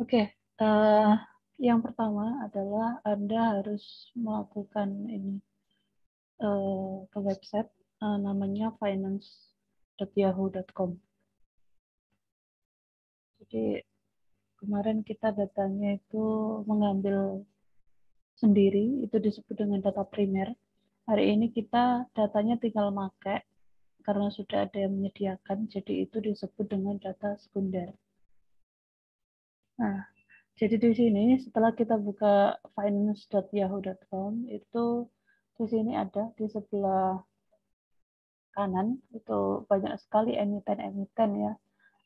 Oke, eh, yang pertama adalah Anda harus melakukan ini ke website namanya finance.yahoo.com. Jadi kemarin kita datanya itu mengambil sendiri, itu disebut dengan data primer. Hari ini kita datanya tinggal pakai karena sudah ada yang menyediakan, jadi itu disebut dengan data sekunder. Nah, jadi di sini setelah kita buka finance.yahoo.com itu di sini ada di sebelah kanan itu banyak sekali emiten-emiten ya.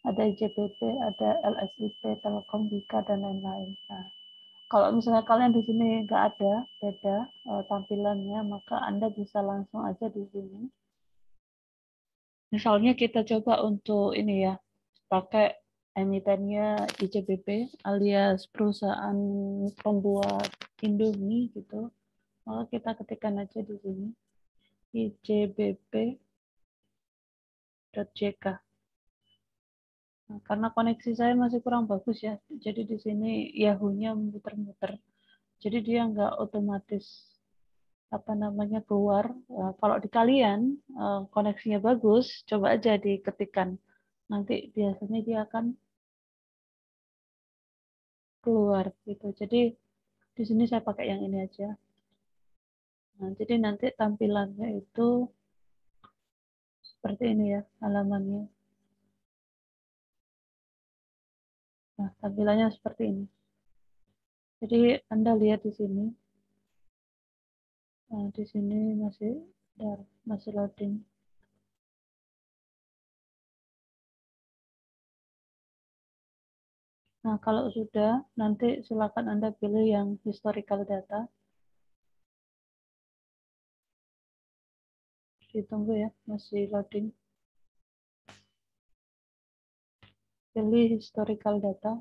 Ada IJBP, ada LSIP, Telkom, Bika dan lain-lain. Nah, kalau misalnya kalian di sini nggak ada beda tampilannya, maka Anda bisa langsung aja di sini. Misalnya kita coba untuk ini ya, pakai emitennya ICBP alias perusahaan pembuat Indomie gitu. Maka kita ketikkan aja di sini icbp.jk. Nah, karena koneksi saya masih kurang bagus ya, jadi di sini Yahoo-nya muter-muter. Jadi dia nggak otomatis apa namanya keluar. Kalau di kalian koneksinya bagus, coba aja diketikkan. Nanti biasanya dia akan keluar gitu. Jadi di sini saya pakai yang ini aja. Nah, jadi nanti tampilannya itu seperti ini ya halamannya. Nah, tampilannya seperti ini. Jadi Anda lihat di sini. Nah, di sini masih loading. Nah, kalau sudah, nanti silakan Anda pilih yang historical data. Ditunggu ya, masih loading. Pilih historical data.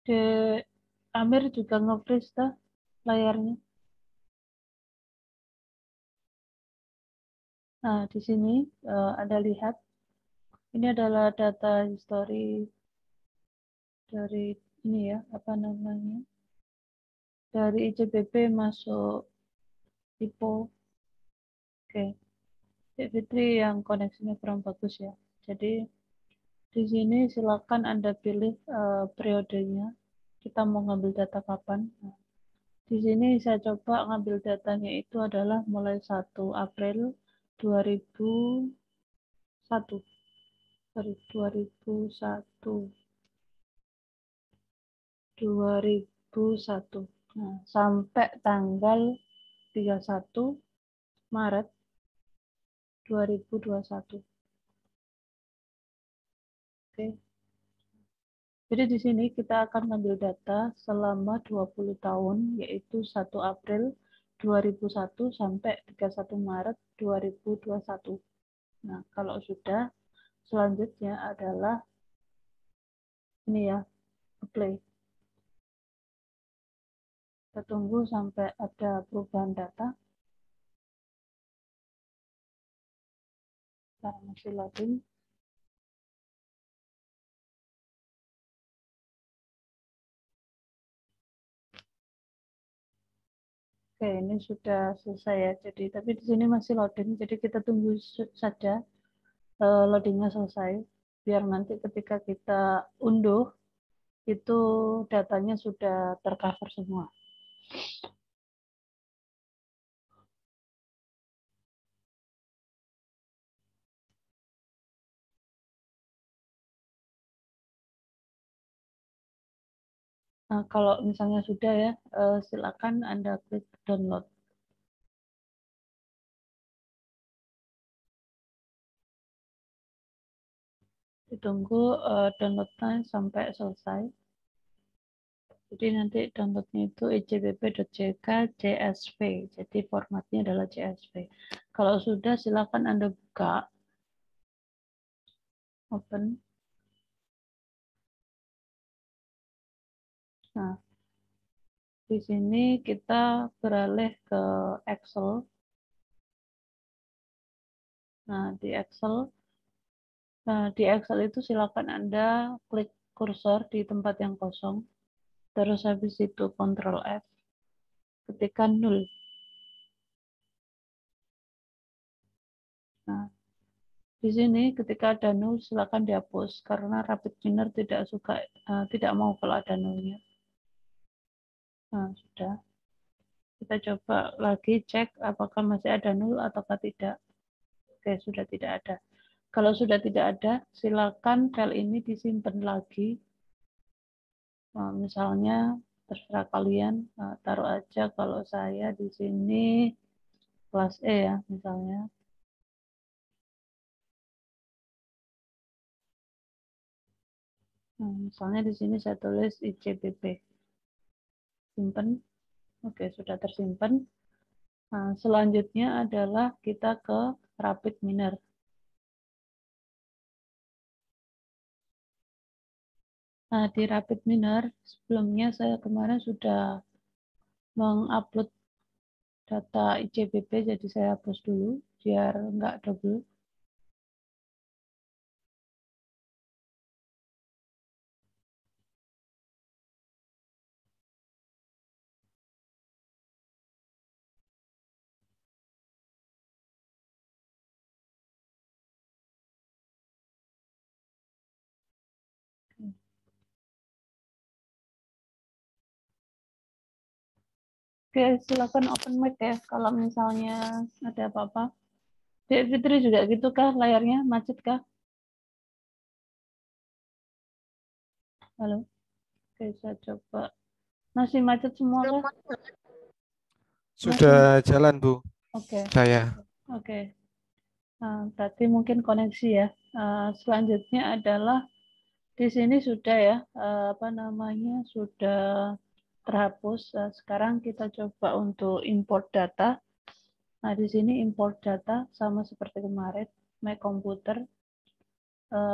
Di Amir juga nge-freeze dah layarnya. Nah, di sini Anda lihat, ini adalah data history dari ini ya, apa namanya, dari ICBP masuk IPO. Oke, Cik Fitri yang koneksinya kurang bagus ya. Jadi di sini silakan Anda pilih periodenya. Kita mau ngambil data kapan. Nah, di sini saya coba ngambil datanya itu adalah mulai 1 April 2001. Sorry, 2001. 2001. Nah, sampai tanggal 31 Maret 2021. Oke. Jadi di sini kita akan mengambil data selama 20 tahun, yaitu 1 April 2001 sampai 31 Maret 2021. Nah, kalau sudah, selanjutnya adalah ini ya, play. Kita tunggu sampai ada perubahan data. Sekarang masih loading. Oke, ini sudah selesai ya. Jadi, tapi di sini masih loading. Jadi kita tunggu saja loadingnya selesai. Biar nanti ketika kita unduh, itu datanya sudah tercover semua. Nah, kalau misalnya sudah ya, silakan Anda klik download. Ditunggu downloadnya sampai selesai. Jadi nanti downloadnya itu ijbb.jk CSV. Jadi formatnya adalah CSV. Kalau sudah, silakan Anda buka, open. Nah, Di sini kita beralih ke Excel. Nah, di Excel itu silakan Anda klik kursor di tempat yang kosong, terus habis itu Ctrl F, ketikkan 0. Nah, di sini ketika ada 0 silakan dihapus karena Rapid Miner tidak mau kalau ada 0-nya. Nah, sudah. Kita coba lagi cek apakah masih ada 0 ataukah tidak. Oke, sudah tidak ada. Kalau sudah tidak ada, silakan file ini disimpan lagi. Misalnya terserah kalian, taruh aja kalau saya di sini kelas E ya misalnya. Misalnya di sini saya tulis ICBP. Simpan. Oke, sudah tersimpan. Nah, selanjutnya adalah kita ke Rapid Miner. Nah, di Rapid Miner sebelumnya saya kemarin sudah mengupload data ICBP, jadi saya hapus dulu biar nggak double. Oke, silakan open mic ya kalau misalnya ada apa-apa. Dek Fitri juga gitu kah layarnya? Macet kah? Halo? Oke, saya coba. Masih macet semua kah? Masih. Sudah jalan, Bu. Oke. Saya. Oke. Berarti mungkin koneksi ya. Selanjutnya adalah di sini sudah ya, apa namanya, sudah terhapus. Sekarang kita coba untuk import data. Nah, di sini import data sama seperti kemarin, My Computer,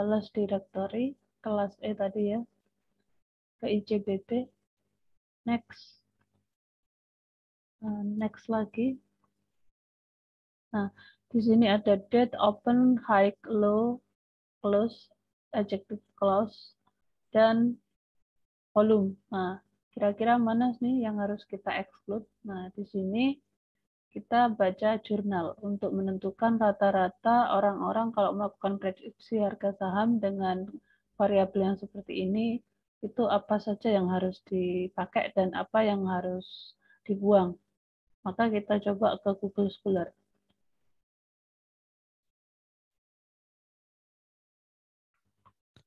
list directory, kelas E tadi ya, ke ICBP, next, next lagi. Nah, di sini ada date, open, high, low, close, adjective clause, dan volume. Nah, kira-kira mana nih yang harus kita exclude? Nah, di sini kita baca jurnal untuk menentukan rata-rata orang-orang kalau melakukan prediksi harga saham dengan variabel yang seperti ini, itu apa saja yang harus dipakai dan apa yang harus dibuang. Maka kita coba ke Google Scholar.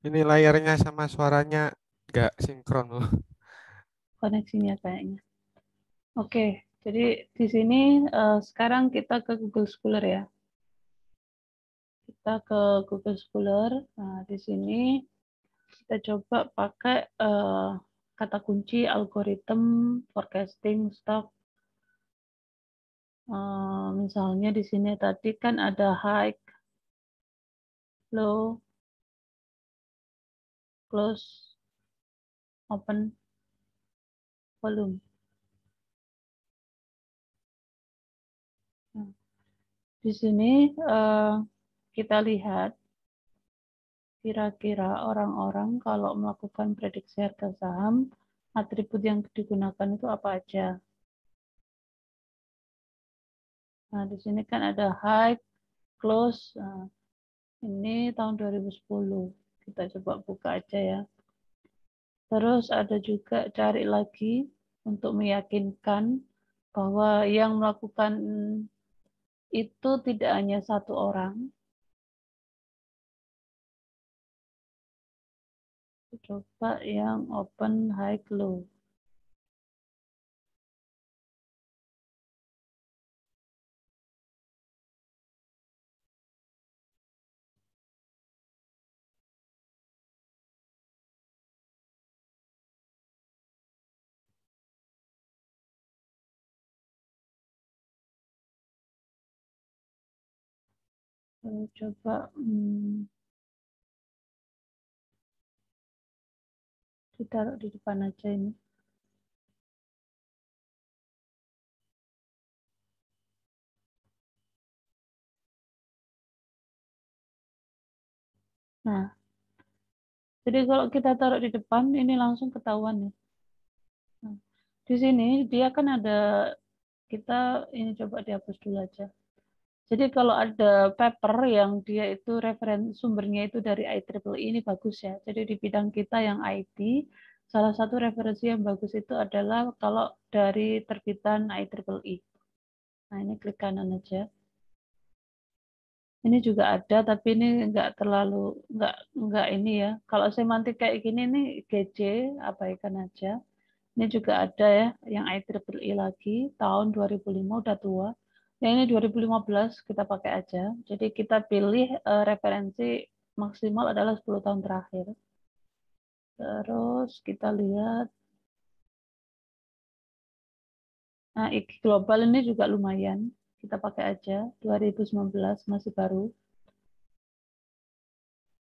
Ini layarnya sama suaranya nggak sinkron loh. Koneksinya kayaknya. Oke, jadi di sini sekarang kita ke Google Scholar ya. Kita ke Google Scholar. Nah, di sini kita coba pakai kata kunci algoritma forecasting stock. Misalnya di sini tadi kan ada high, low, close, open, volume. Nah, di sini kita lihat kira-kira orang-orang kalau melakukan prediksi harga saham, atribut yang digunakan itu apa aja. Nah, di sini kan ada high, close. Nah, ini tahun 2010. Kita coba buka aja ya. Terus ada juga cari lagi untuk meyakinkan bahwa yang melakukan itu tidak hanya satu orang. Coba yang open high low. Coba ditaruh di depan aja ini. Nah, jadi kalau kita taruh di depan, ini langsung ketahuan nih. Nah, di sini dia kan ada, kita ini coba dihapus dulu aja. Jadi kalau ada paper yang dia itu sumbernya itu dari IEEE ini bagus ya. Jadi di bidang kita yang IT, salah satu referensi yang bagus itu adalah kalau dari terbitan IEEE. Nah ini klik kanan aja. Ini juga ada, tapi ini nggak ini ya. Kalau semantik kayak gini nih GC, abaikan aja. Ini juga ada ya, yang IEEE lagi, tahun 2005 udah tua. Yang ini 2015 kita pakai aja. Jadi kita pilih referensi maksimal adalah 10 tahun terakhir. Terus kita lihat, nah IKI global ini juga lumayan. Kita pakai aja, 2019 masih baru.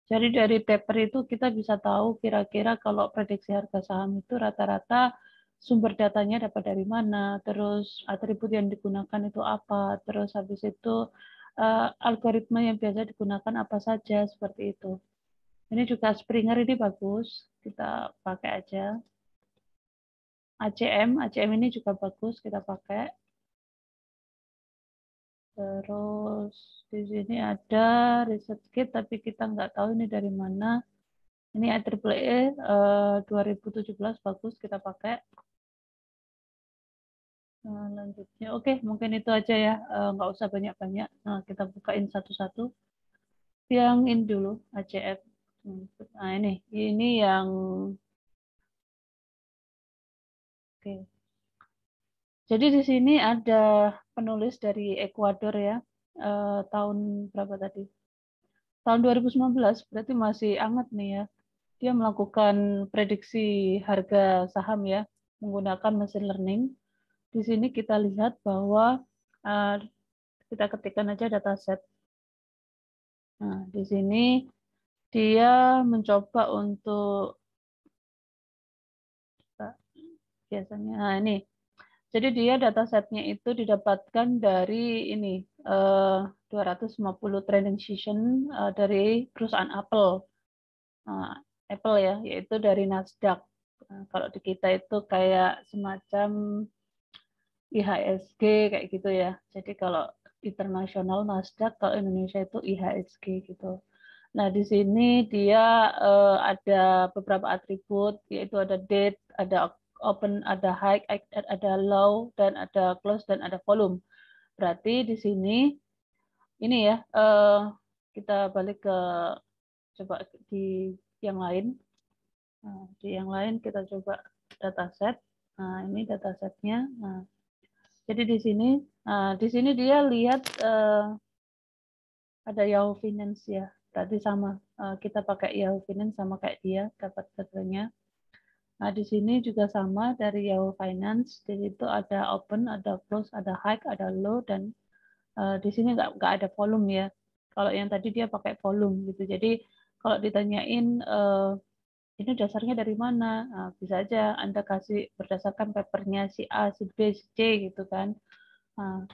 Jadi dari paper itu kita bisa tahu kira-kira kalau prediksi harga saham itu rata-rata sumber datanya dapat dari mana, terus atribut yang digunakan itu apa, terus habis itu algoritma yang biasa digunakan apa saja, seperti itu. Ini juga Springer ini bagus, kita pakai aja. ACM ini juga bagus, kita pakai. Terus di sini ada research kit, tapi kita nggak tahu ini dari mana. Ini IEEE 2017 bagus, kita pakai. Nah, lanjutnya, oke, mungkin itu aja ya, nggak usah banyak-banyak. Nah, kita bukain satu-satu. Yang ini dulu, ACF. Nah, ini yang, oke. Jadi di sini ada penulis dari Ekuador ya, tahun berapa tadi? Tahun 2019, berarti masih hangat nih ya. Dia melakukan prediksi harga saham ya, menggunakan machine learning. Di sini kita lihat bahwa kita ketikkan aja dataset. Nah, di sini dia mencoba untuk biasanya, nah ini. Jadi dia datasetnya itu didapatkan dari ini 250 training session dari perusahaan Apple. Nah, Apple ya, yaitu dari Nasdaq. Nah, kalau di kita itu kayak semacam IHSG kayak gitu ya. Jadi kalau internasional Nasdaq, kalau Indonesia itu IHSG gitu. Nah, di sini dia ada beberapa atribut, yaitu ada date, ada open, ada high, ada low, dan ada close, dan ada volume. Berarti di sini, ini ya, kita balik ke, coba di yang lain. Nah, di yang lain kita coba dataset. Nah, ini datasetnya. Nah, jadi di sini dia lihat ada Yahoo Finance ya. Tadi sama, kita pakai Yahoo Finance sama kayak dia, dapat datanya. Nah, di sini juga sama dari Yahoo Finance. Di situ ada open, ada close, ada high, ada low, dan di sini nggak ada volume ya. Kalau yang tadi dia pakai volume gitu. Jadi kalau ditanyain ini dasarnya dari mana, nah, bisa aja Anda kasih berdasarkan papernya si A, si B, si C gitu kan. Nah,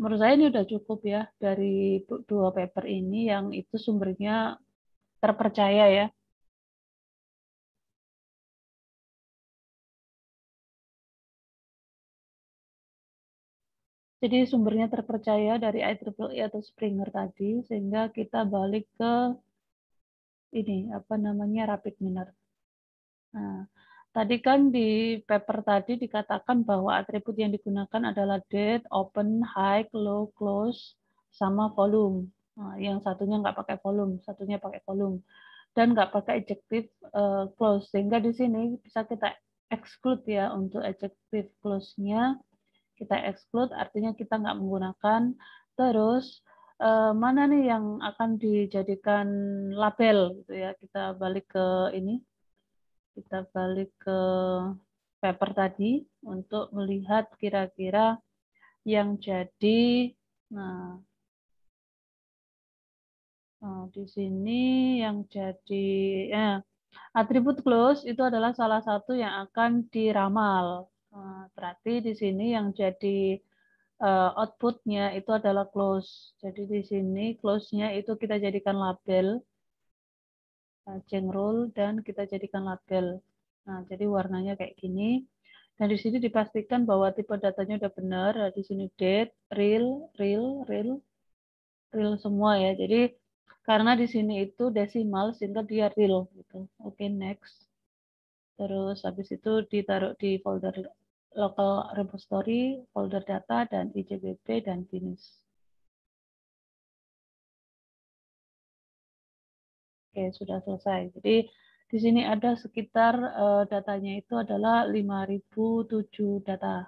menurut saya ini udah cukup ya dari dua paper ini yang itu sumbernya terpercaya ya. Jadi sumbernya terpercaya dari IEEE atau Springer tadi, sehingga kita balik ke ini apa namanya rapid miner. Nah, tadi kan di paper tadi dikatakan bahwa atribut yang digunakan adalah date, open, high, low, close, sama volume. Nah, yang satunya nggak pakai volume, satunya pakai volume. Dan nggak pakai adjective close. Sehingga di sini bisa kita exclude ya untuk adjective close-nya. Kita exclude artinya kita nggak menggunakan. Terus mana nih yang akan dijadikan label gitu ya. Kita balik ke ini. Kita balik ke paper tadi untuk melihat kira-kira yang jadi, nah, di sini yang jadi atribut close itu adalah salah satu yang akan diramal. Berarti di sini yang jadi outputnya itu adalah close. Jadi di sini close-nya itu kita jadikan label. chain rule, dan kita jadikan label. Nah, jadi warnanya kayak gini. Dan di sini dipastikan bahwa tipe datanya udah benar. Di sini date, real semua ya. Jadi karena di sini itu desimal sehingga dia real gitu. Oke, next. Terus habis itu ditaruh di folder local repository, folder data, dan IJBP, dan finish. Oke, sudah selesai. Jadi di sini ada sekitar datanya itu adalah 5.007 data.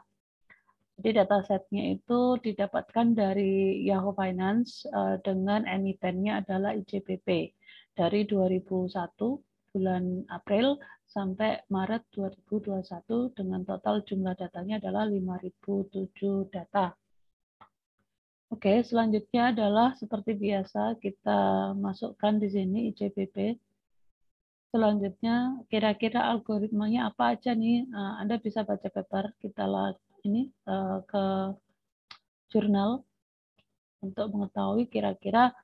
Jadi datasetnya itu didapatkan dari Yahoo Finance dengan emitennya adalah IJBP dari 2001 bulan April sampai Maret 2021 dengan total jumlah datanya adalah 5.007 data. Oke, selanjutnya adalah seperti biasa kita masukkan di sini IJBP. Selanjutnya kira-kira algoritmanya apa aja nih? Anda bisa baca paper kita ini ke jurnal untuk mengetahui kira-kira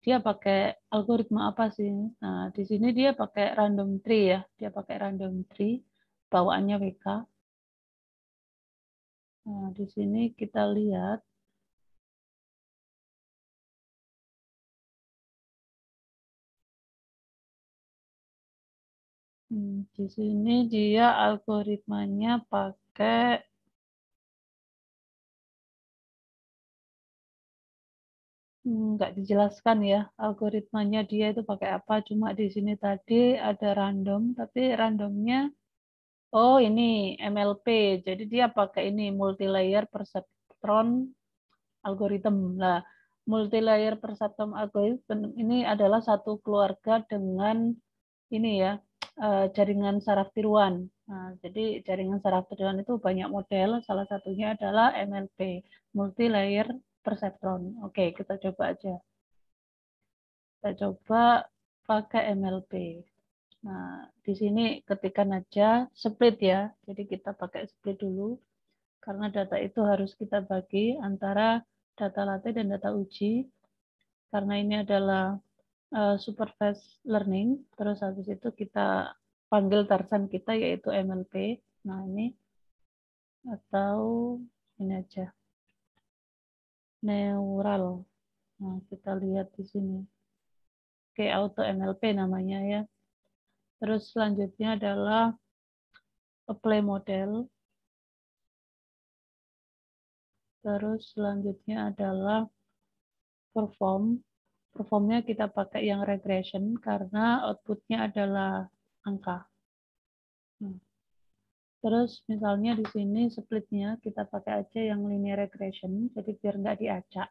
dia pakai algoritma apa sih. Nah, di sini dia pakai random tree ya. Dia pakai random tree, bawaannya WK. Nah, di sini kita lihat di sini dia algoritmanya pakai nggak dijelaskan ya algoritmanya dia itu pakai apa. Cuma di sini tadi ada random, tapi randomnya oh ini MLP. Jadi dia pakai ini multi-layer perceptron algorithm. Nah, multi-layer perceptron algorithm ini adalah satu keluarga dengan ini ya jaringan saraf tiruan. Nah, jadi jaringan saraf tiruan itu banyak model, salah satunya adalah MLP, multi-layer perceptron. Oke, kita coba aja. Kita coba pakai MLP. Nah, di sini ketikkan aja split ya. Jadi kita pakai split dulu karena data itu harus kita bagi antara data latih dan data uji. Karena ini adalah supervised learning, terus habis itu kita panggil tarsan kita yaitu MLP. Nah, ini atau ini aja neural. Nah, kita lihat di sini. Oke, auto MLP namanya ya. Terus selanjutnya adalah apply model. Terus selanjutnya adalah perform. Performnya kita pakai yang regression karena outputnya adalah angka. Nah, terus misalnya di sini splitnya kita pakai aja yang linear regression, jadi biar nggak diacak.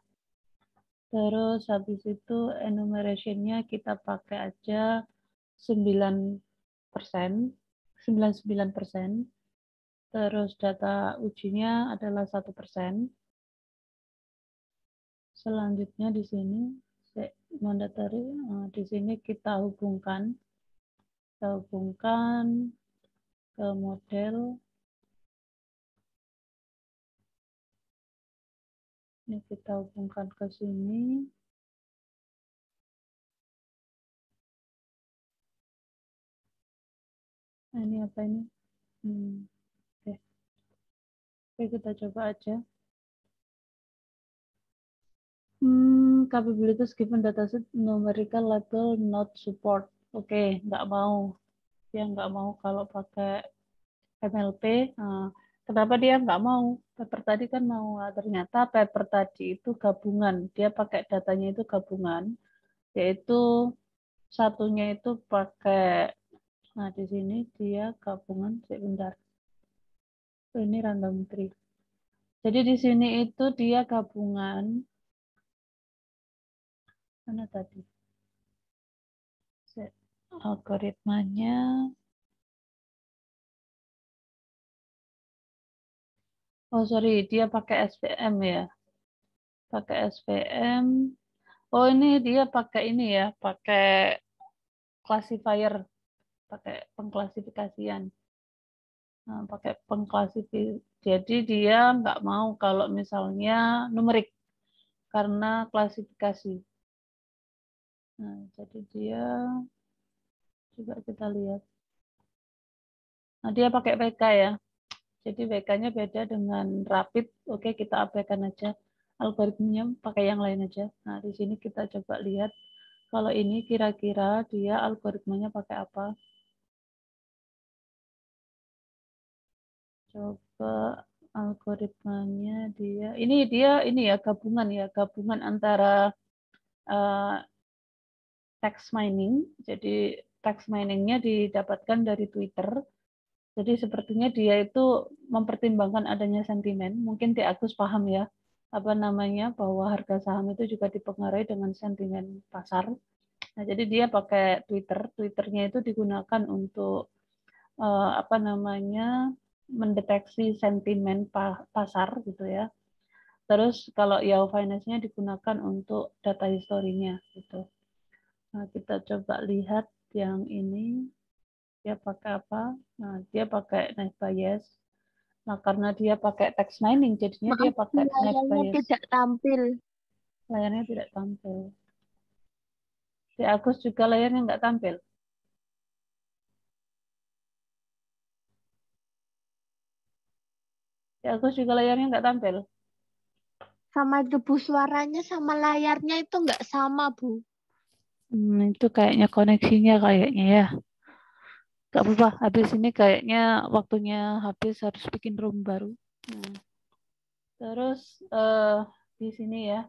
Terus habis itu enumeration-nya kita pakai aja 9%, 99%. Terus data ujinya adalah 1%. Selanjutnya di sini mandatory, di sini kita hubungkan ke model. Ini kita hubungkan ke sini. Nah, ini apa ini? Oke. Oke, kita coba aja. Capabilities given dataset numerical label not support. Oke, nggak mau. Dia nggak mau kalau pakai MLP. Nah, kenapa dia nggak mau? Paper tadi kan mau. Nah, ternyata paper tadi itu gabungan. Dia pakai datanya itu gabungan. Yaitu satunya itu pakai, nah di sini dia gabungan, sebentar. Ini random tree. Jadi di sini itu dia gabungan. Mana tadi? Algoritmanya. Oh sorry, dia pakai SVM ya. Pakai SVM. Oh ini dia pakai ini ya, pakai classifier, pakai pengklasifikasian. Nah, pakai pengklasifikasi. Jadi dia nggak mau kalau misalnya numerik karena klasifikasi. Nah, jadi dia Coba kita lihat. Nah, dia pakai WK ya. Jadi WK-nya beda dengan Rapid. Oke, kita abaikan aja. Algoritmanya pakai yang lain aja. Nah, di sini kita coba lihat. Kalau ini kira-kira dia algoritmanya pakai apa? Coba algoritmanya dia. Ini ya gabungan antara text mining. Jadi text miningnya didapatkan dari Twitter. Jadi sepertinya dia itu mempertimbangkan adanya sentimen. Mungkin Ti Agus paham ya, apa namanya, bahwa harga saham itu juga dipengaruhi dengan sentimen pasar. Nah, jadi dia pakai Twitter. Twitternya itu digunakan untuk apa namanya, mendeteksi sentimen pasar gitu ya. Terus kalau Yahoo Finance-nya digunakan untuk data historinya gitu. Nah, kita coba lihat yang ini. Dia pakai apa? Nah, dia pakai net bias. Nah, karena dia pakai text mining, jadinya dia Maaf, pakai net layarnya bias. tidak tampil. Layarnya tidak tampil. Di Agus juga layarnya nggak tampil. Di Agus juga layarnya nggak tampil. Sama itu Bu, suaranya sama layarnya itu nggak sama Bu. Itu kayaknya koneksinya kayaknya ya. Gak apa-apa, habis ini kayaknya waktunya habis, harus bikin room baru. Terus di sini ya,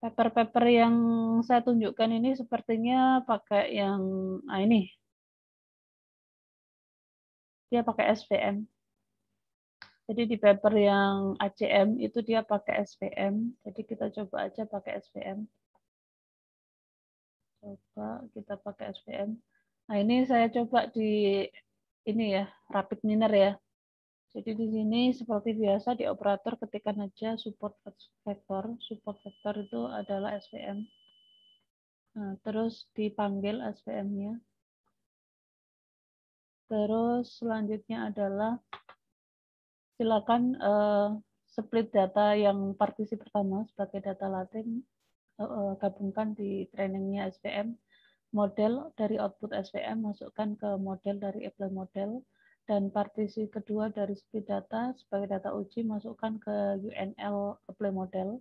paper-paper yang saya tunjukkan ini sepertinya pakai yang ini. Dia pakai SVM. Jadi di paper yang ACM itu dia pakai SVM. Jadi kita coba aja pakai SVM. Coba kita pakai SVM. Nah, ini saya coba di ini ya, Rapid Miner ya. Jadi di sini seperti biasa di operator ketikkan aja support vector. Support vector itu adalah SVM. Nah, terus dipanggil SVM-nya. Terus selanjutnya adalah silakan split data yang partisi pertama sebagai data latin, gabungkan di trainingnya SVM. Model dari output SVM masukkan ke model dari apply model, dan partisi kedua dari split data sebagai data uji masukkan ke UNL apply model.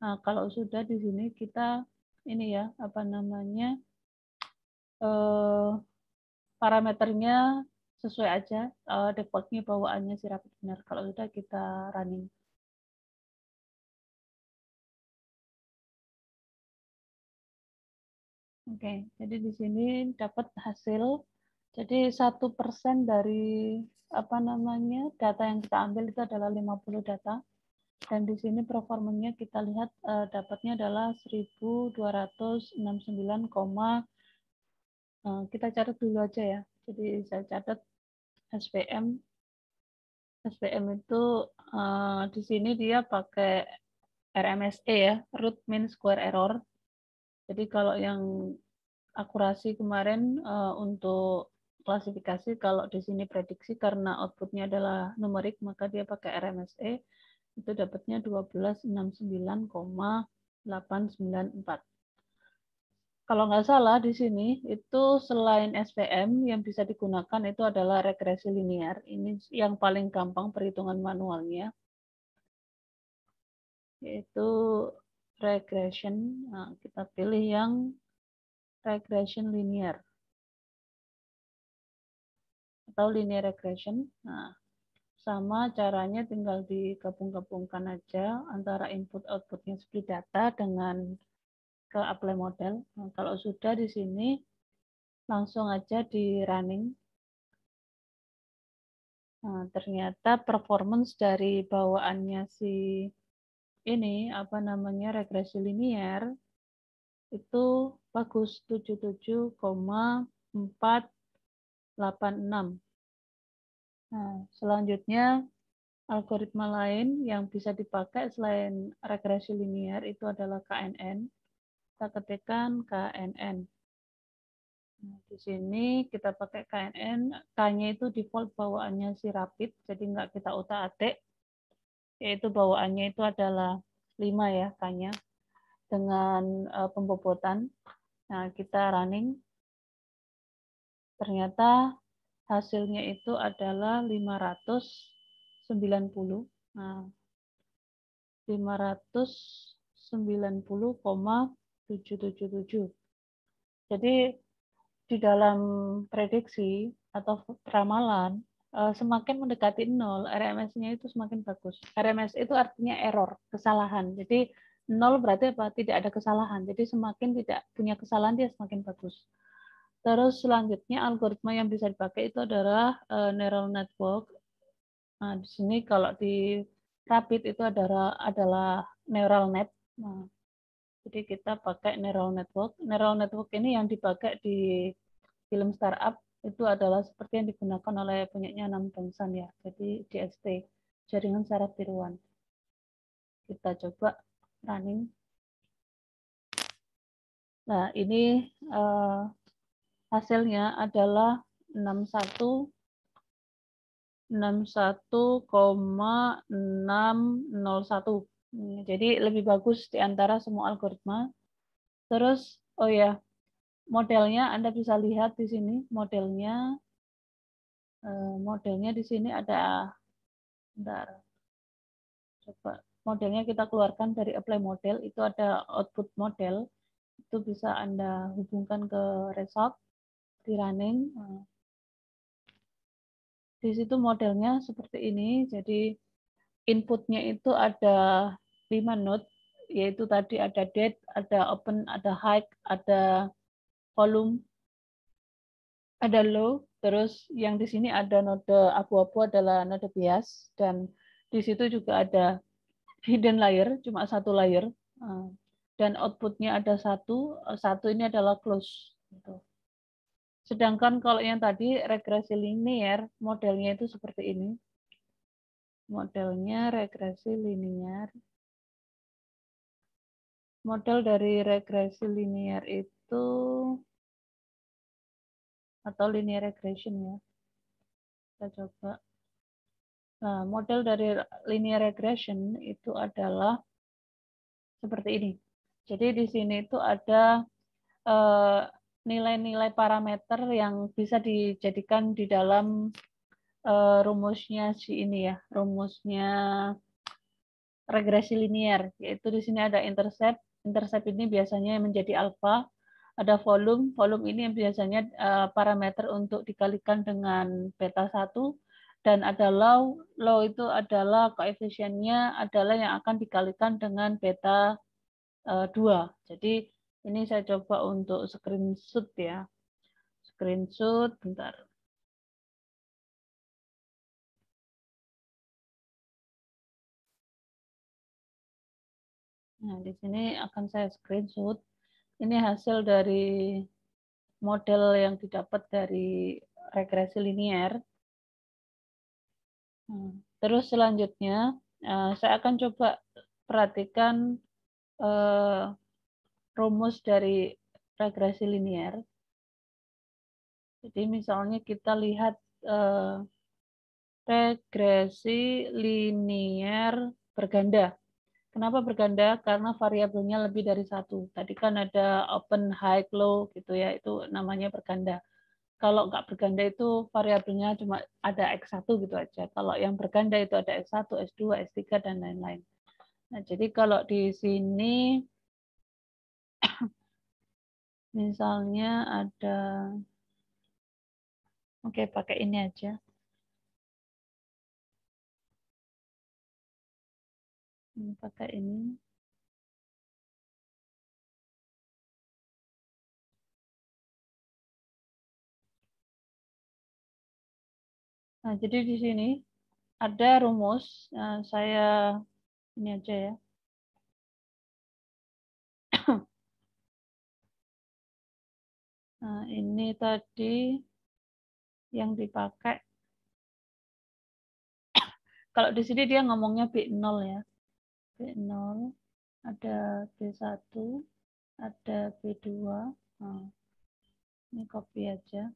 Nah, kalau sudah di sini kita ini ya, apa namanya, parameternya sesuai aja, defaultnya bawaannya si Rapid Miner. Kalau sudah kita running. Oke, jadi di sini dapat hasil. Jadi 1% dari apa namanya, data yang kita ambil itu adalah 50 data. Dan di sini performanya kita lihat dapatnya adalah 1269, kita catat dulu aja ya. Jadi saya catat SVM. SVM itu di sini dia pakai RMSE ya, root mean square error. Jadi kalau yang akurasi kemarin untuk klasifikasi, kalau di sini prediksi karena outputnya adalah numerik, maka dia pakai RMSE, itu dapatnya 1269,894. Kalau nggak salah di sini itu selain SVM yang bisa digunakan itu adalah regresi linear. Ini yang paling gampang perhitungan manualnya, yaitu regression. Nah, kita pilih yang regression linear atau linear regression. Nah, sama caranya tinggal digabung-gabungkan aja antara input outputnya split data dengan ke apply model. Nah, kalau sudah di sini langsung aja di running. Nah, ternyata performance dari bawaannya si ini apa namanya, regresi linear itu bagus, 77,486. Nah, selanjutnya algoritma lain yang bisa dipakai selain regresi linear itu adalah KNN. Kita ketikkan KNN. Nah, di sini kita pakai KNN, K-nya itu default bawaannya si Rapid, jadi nggak kita utak-atik, yaitu bawaannya itu adalah 5 ya K-nya, dengan pembobotan. Nah, kita running. ternyata hasilnya itu adalah 590. Nah, 590,777. Jadi di dalam prediksi atau ramalan, semakin mendekati 0, RMS-nya itu semakin bagus. RMS itu artinya error, kesalahan. Jadi 0 berarti apa? Tidak ada kesalahan. Jadi semakin tidak punya kesalahan, dia semakin bagus. Terus selanjutnya algoritma yang bisa dipakai itu adalah neural network. Nah, di sini kalau di Rapid itu adalah neural net. Nah, jadi kita pakai neural network. Neural network ini yang dipakai di film startup itu adalah seperti yang digunakan oleh punyanya Nam Tongsan ya. Jadi DST, jaringan saraf tiruan. Kita coba running. Nah, ini hasilnya adalah 61,601. Jadi lebih bagus di antara semua algoritma. Terus, oh ya, modelnya Anda bisa lihat di sini modelnya. Modelnya di sini ada, bentar, coba modelnya kita keluarkan dari apply model, itu ada output model, itu bisa Anda hubungkan ke result di running. Di situ modelnya seperti ini, jadi inputnya itu ada 5 node, yaitu tadi ada date, ada open, ada high, ada volume, ada low, terus yang di sini ada node abu-abu adalah node bias, dan di situ juga ada hidden layer, cuma satu layer, dan outputnya ada satu ini adalah close. Sedangkan kalau yang tadi regresi linear, modelnya itu seperti ini. Modelnya regresi linear. Model dari regresi linear itu, atau linear regression ya. Kita coba. Nah, model dari linear regression itu adalah seperti ini. Jadi di sini itu ada nilai-nilai parameter yang bisa dijadikan di dalam rumusnya si ini ya, rumusnya regresi linear, yaitu di sini ada intercept. Intercept ini biasanya menjadi alfa, ada volume, volume ini yang biasanya parameter untuk dikalikan dengan beta 1, dan ada low, low itu adalah koefisiennya adalah yang akan dikalikan dengan beta 2. Jadi ini saya coba untuk screenshot ya. Screenshot, bentar. Nah, di sini akan saya screenshot. Ini hasil dari model yang didapat dari regresi linear. Terus selanjutnya, saya akan coba perhatikan rumus dari regresi linear. Jadi misalnya kita lihat regresi linear berganda. Kenapa berganda? Karena variabelnya lebih dari satu. Tadi kan ada open, high, low gitu ya, itu namanya berganda. Kalau nggak berganda itu variabelnya cuma ada X1 gitu aja. Kalau yang berganda itu ada X1, S2, S3, dan lain-lain. Nah, jadi kalau di sini misalnya ada, oke, pakai ini aja. Pakai ini. Nah, jadi di sini ada rumus. Nah, saya ini aja ya. Nah, ini tadi yang dipakai. Kalau di sini dia ngomongnya B0 ya. B0, ada B1, ada B2. Nah, ini copy aja.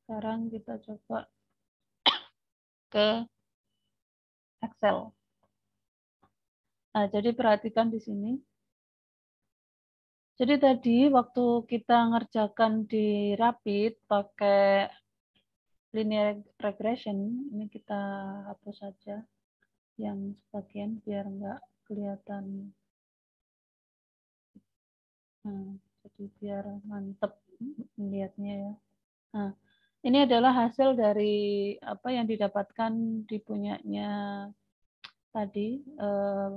Sekarang kita coba ke Excel. Nah, jadi perhatikan di sini. Jadi tadi waktu kita ngerjakan di Rapid pakai linear regression, ini kita hapus saja yang sebagian biar nggak kelihatan. Nah, jadi biar mantep melihatnya ya. Nah, ini adalah hasil dari apa yang didapatkan di punyanya tadi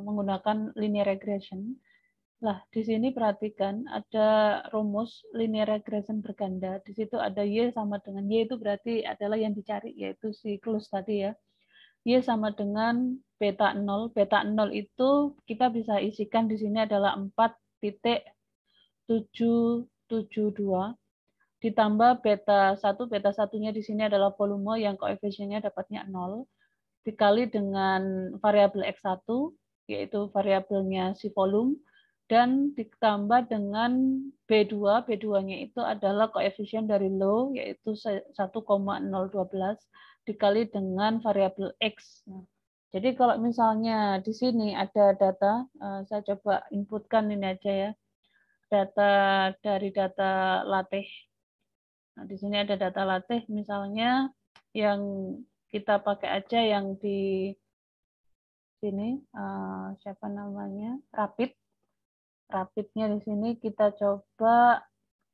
menggunakan linear regression. Lah, di sini perhatikan ada rumus linear regression berganda. Di situ ada Y sama dengan Y itu berarti adalah yang dicari, yaitu siklus tadi ya. Y sama dengan beta 0. Beta 0 itu kita bisa isikan di sini adalah 4,772 ditambah beta 1. Beta 1-nya di sini adalah volume yang koefisiennya dapatnya 0 dikali dengan variabel X1 yaitu variabelnya si volume dan ditambah dengan B2. B2-nya itu adalah koefisien dari low yaitu 1,012 dikali dengan variabel X. Nah, jadi kalau misalnya di sini ada data, saya coba inputkan ini aja ya. Data dari data latih. Nah, di sini ada data latih misalnya yang kita pakai aja yang di sini siapa namanya Rapid. Rapidnya di sini kita coba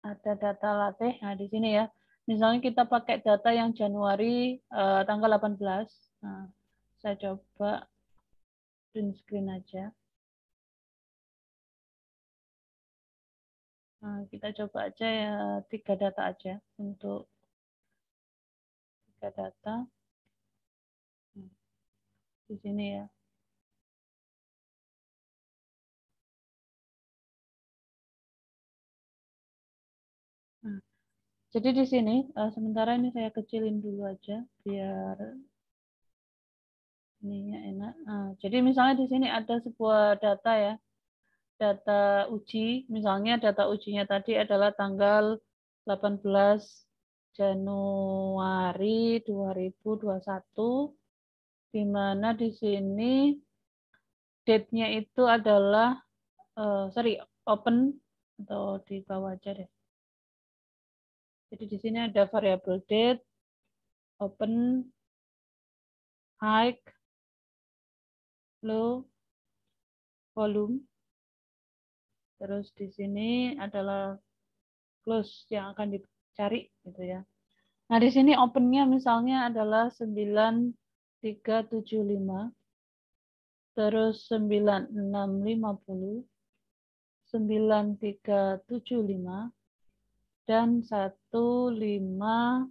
ada data latih. Nah, di sini ya. Misalnya kita pakai data yang Januari tanggal 18. Nah, saya coba print screen aja. Nah, kita coba aja ya 3 data aja untuk 3 data. Di sini ya. Nah, jadi di sini sementara ini saya kecilin dulu aja biar ininya enak. Nah, jadi misalnya di sini ada sebuah data ya, data uji. Misalnya data ujinya tadi adalah tanggal 18 Januari 2021, di mana di sini date-nya itu adalah open atau di bawah aja deh. Jadi di sini ada variabel date, open, high, low, volume. Terus di sini adalah close yang akan dicari gitu ya. Nah, di sini open-nya misalnya adalah 9375, terus 9650, 9375, dan 15779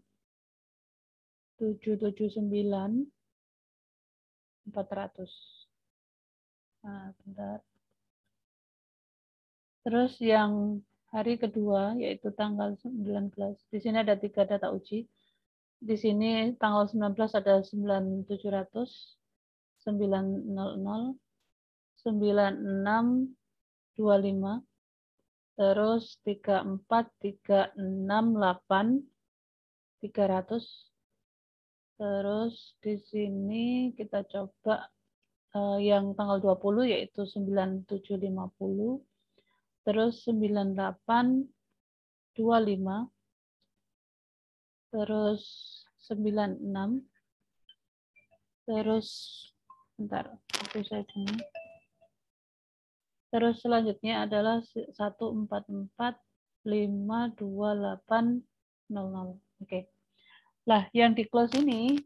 400. Nah, bentar. Terus yang hari kedua yaitu tanggal 19. Di sini ada 3 data uji. Di sini tanggal 19 ada 9700, 900, 9625, terus 34, 368, 300. Terus di sini kita coba yang tanggal 20 yaitu 9750, terus 9825, terus 96, terus bentar, itu saya sini. Terus selanjutnya adalah 1445280. Oke. Lah, yang di close ini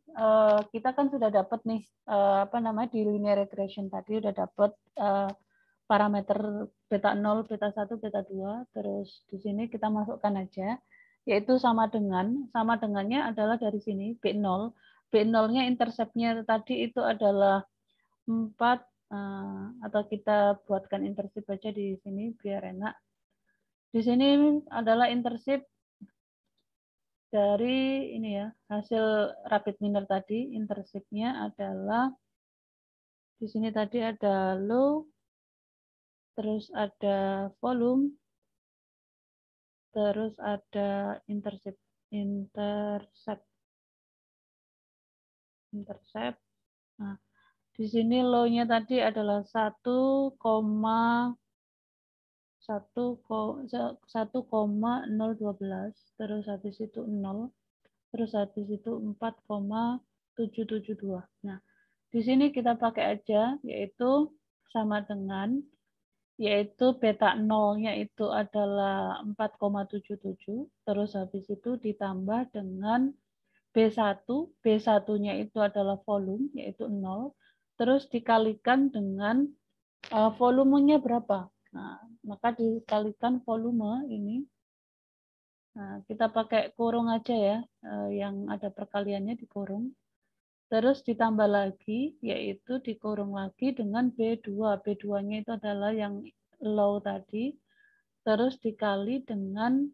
kita kan sudah dapat nih di linear regression tadi udah dapat parameter beta 0, beta 1, beta 2. Terus di sini kita masukkan aja yaitu sama dengannya adalah dari sini B0. B0-nya intercept-nya tadi itu adalah 4 atau kita buatkan intersip aja di sini biar enak. Di sini adalah intersip dari ini ya, hasil rapid miner tadi, intersipnya adalah di sini tadi ada low, terus ada volume, terus ada intercept. Nah, di Di sini low-nya tadi adalah 1,012, terus habis itu 0, terus habis itu 4,772. Nah, di sini kita pakai aja, yaitu sama dengan, yaitu beta 0-nya itu adalah 4,77, terus habis itu ditambah dengan B1, B1-nya itu adalah volume, yaitu 0, terus dikalikan dengan volumenya berapa. Nah, maka dikalikan volume ini. Nah, kita pakai kurung aja ya, yang ada perkaliannya dikurung. Terus ditambah lagi, yaitu dikurung lagi dengan B2. B2-nya itu adalah yang low tadi. Terus dikali dengan,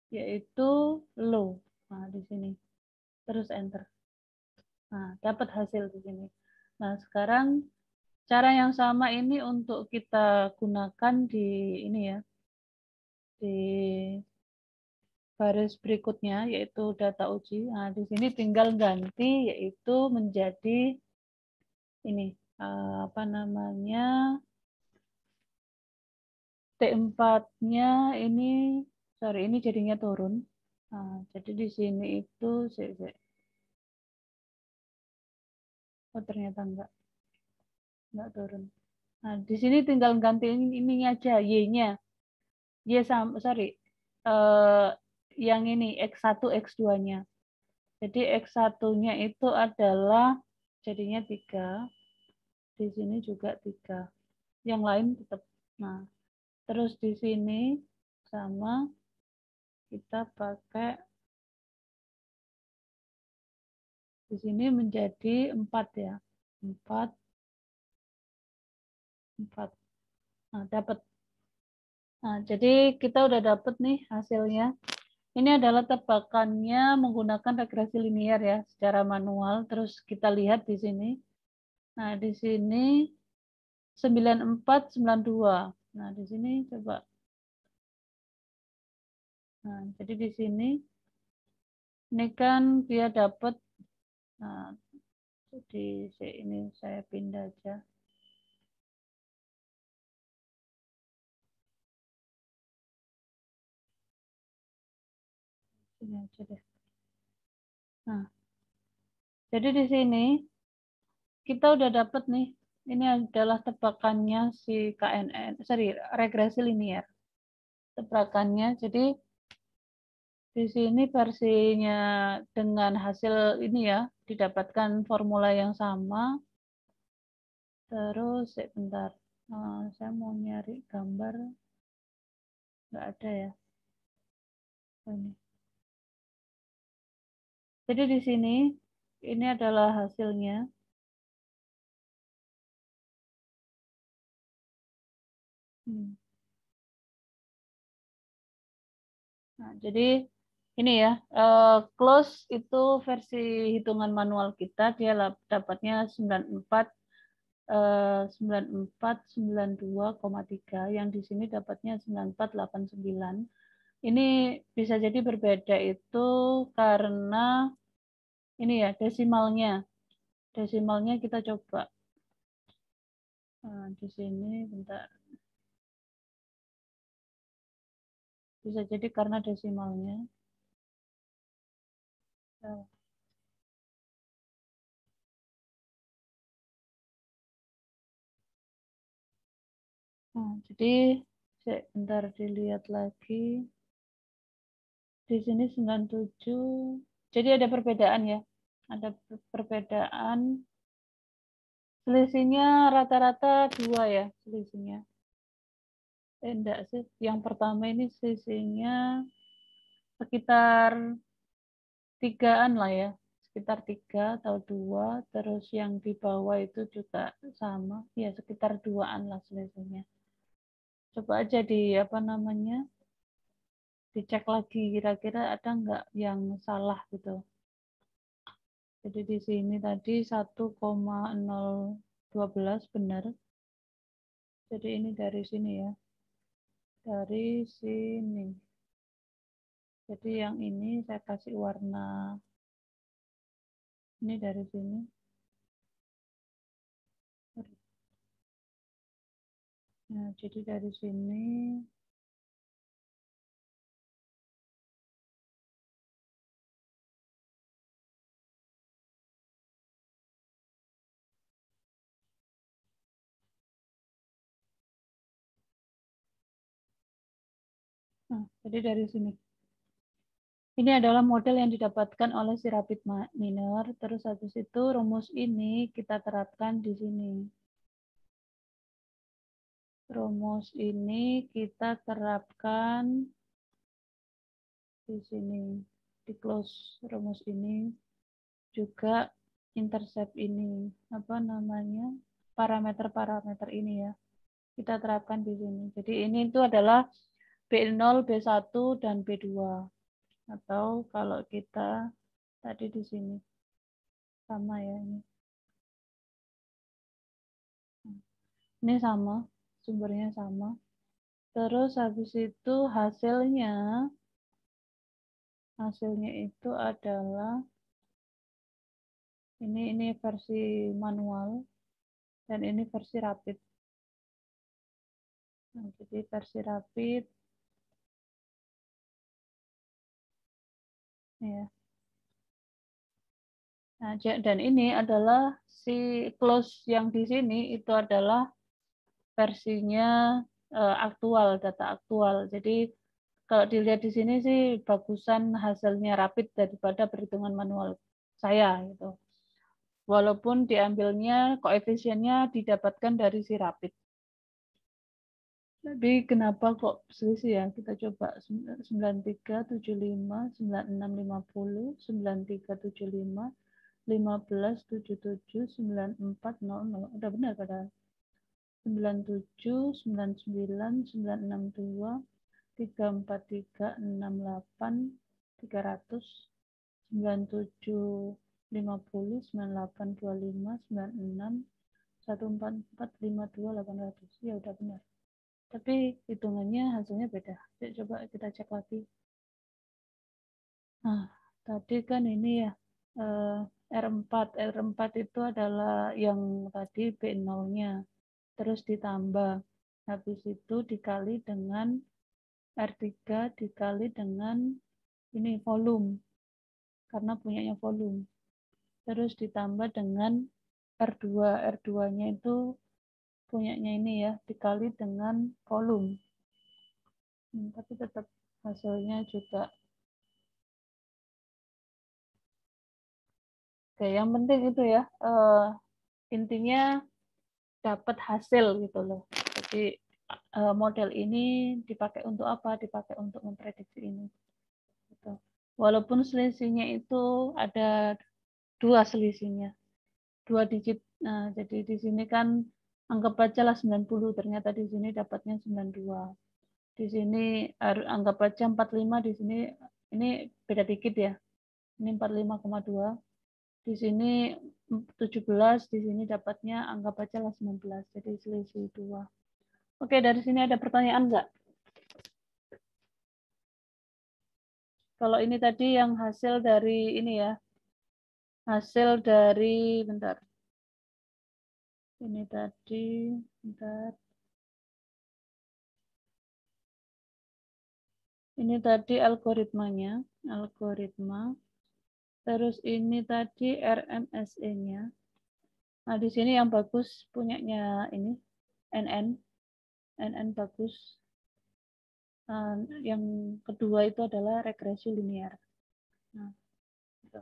yaitu low. Nah, di sini. Terus enter. Nah, dapat hasil di sini. Nah, sekarang cara yang sama ini untuk kita gunakan di ini ya, di baris berikutnya, yaitu data uji. Nah, di sini tinggal ganti, yaitu menjadi ini, apa namanya, T4-nya ini, sorry, ini jadinya turun. Nah, jadi di sini itu, oh ternyata enggak turun. Nah, di sini tinggal ganti ini aja, Y-nya. Y sama, sorry, yang ini, X1, X2-nya. Jadi X1-nya itu adalah jadinya 3. Di sini juga 3. Yang lain tetap. Nah, terus di sini sama kita pakai di sini menjadi 4 ya. 4. Nah, dapat. Nah, jadi kita udah dapat nih hasilnya. Ini adalah tebakannya menggunakan regresi linear ya, secara manual. Terus kita lihat di sini. Nah, di sini 9492. Nah, di sini coba. Nah, jadi di sini ini kan dia dapat. Nah, jadi ini saya pindah aja. Sini aja deh. Nah, jadi di sini kita udah dapat nih. Ini adalah tebakannya si KNN, sorry, regresi linear. Tebakannya, jadi di sini versinya dengan hasil ini ya, didapatkan formula yang sama. Terus, sebentar, saya mau nyari gambar, nggak ada ya. Ini. Jadi di sini, ini adalah hasilnya. Nah, jadi ini ya, close itu versi hitungan manual kita, dia dapatnya 9492,3, yang di sini dapatnya 9489. Ini bisa jadi berbeda itu karena ini ya, desimalnya. Desimalnya kita coba. Nah, di sini bentar. Bisa jadi karena desimalnya. Nah, jadi sebentar dilihat lagi. Di sini 97. Jadi ada perbedaan ya. Ada perbedaan. Selisihnya rata-rata 2 ya selisihnya. Enggak sih. Yang pertama ini selisihnya sekitar 3-an lah ya. Sekitar 3 atau 2. Terus yang di bawah itu juga sama. Ya sekitar 2-an lah selisihnya. Coba aja di apa namanya, dicek lagi kira-kira ada nggak yang salah gitu. Jadi di sini tadi 1,012 benar. Jadi ini dari sini ya. Dari sini. Jadi yang ini saya kasih warna. Ini dari sini. Nah, jadi dari sini jadi dari sini. Ini adalah model yang didapatkan oleh si rapid miner. Terus habis itu rumus ini kita terapkan di sini. Rumus ini kita terapkan di sini. Di close rumus ini juga intercept ini. Apa namanya? Parameter-parameter ini ya. Kita terapkan di sini. Jadi ini itu adalah B0, B1, dan B2. Atau kalau kita tadi di sini. Sama ya ini. Ini sama, sumbernya sama. Terus habis itu hasilnya itu adalah ini versi manual dan ini versi rapid. Nah, jadi versi rapid ya. Nah, dan ini adalah si close yang di sini itu adalah versinya aktual, data aktual. Jadi kalau dilihat di sini sih bagusan hasilnya rapid daripada perhitungan manual saya gitu. Walaupun diambilnya koefisiennya didapatkan dari si rapid. Tapi kenapa kok selisih ya? Kita coba 9375, 9650, 9375, 1577, 9400. Udah benar padahal. 97, 99, 962, 343, 68, 300, 97, 50, 98, 25, 96, 144, 52, 800. Ya udah benar. Tapi hitungannya hasilnya beda. Yuk, coba kita cek lagi. Nah, tadi kan ini ya R4. R4 itu adalah yang tadi B0-nya. Terus ditambah. Habis itu dikali dengan R3 dikali dengan ini volume. Karena punyanya volume. Terus ditambah dengan R2. R2-nya itu punyanya ini ya, dikali dengan volume. Tapi tetap hasilnya juga. Oke, yang penting itu ya, intinya dapat hasil gitu loh. Jadi model ini dipakai untuk apa? Dipakai untuk memprediksi ini. Gitu. Walaupun selisihnya itu ada 2 selisihnya, 2 digit. Nah, jadi di sini kan anggap aja lah 90, ternyata di sini dapatnya 92. Di sini anggap aja 45, di sini ini beda dikit ya. Ini 45,2. Di sini 17, di sini dapatnya anggap aja lah 19. Jadi selisih 2. Oke, dari sini ada pertanyaan enggak? Kalau ini tadi yang hasil dari ini ya. Hasil dari, bentar. Ini tadi, bentar. Ini tadi algoritmanya, algoritma. Terus ini tadi RMSE-nya. Nah, di sini yang bagus punyanya ini, NN. NN bagus. Yang kedua itu adalah regresi linear. Nah, gitu.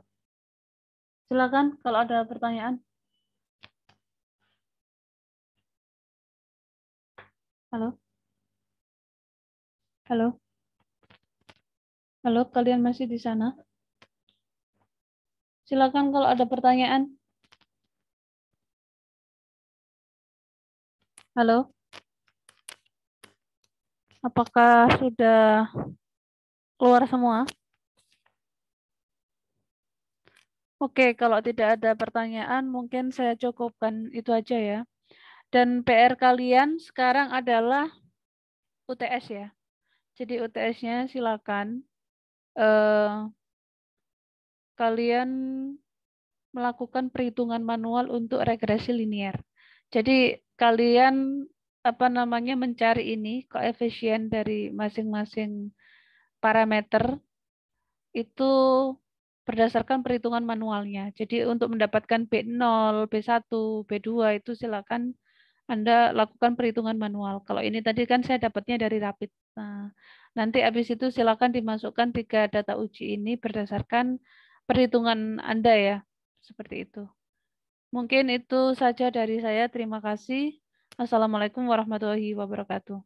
Silakan kalau ada pertanyaan. Halo? Halo? Halo, kalian masih di sana? Silakan kalau ada pertanyaan. Halo? Apakah sudah keluar semua? Oke, kalau tidak ada pertanyaan, mungkin saya cukupkan itu aja ya. Dan PR kalian sekarang adalah UTS ya. Jadi UTS-nya silakan kalian melakukan perhitungan manual untuk regresi linear. Jadi kalian mencari ini koefisien dari masing-masing parameter itu berdasarkan perhitungan manualnya. Jadi untuk mendapatkan B0, B1, B2 itu silakan Anda lakukan perhitungan manual. Kalau ini tadi kan saya dapatnya dari Rapid. Nah, nanti habis itu silakan dimasukkan 3 data uji ini berdasarkan perhitungan Anda ya. Seperti itu. Mungkin itu saja dari saya. Terima kasih. Assalamualaikum warahmatullahi wabarakatuh.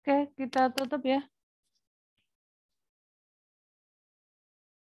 Oke, kita tutup ya.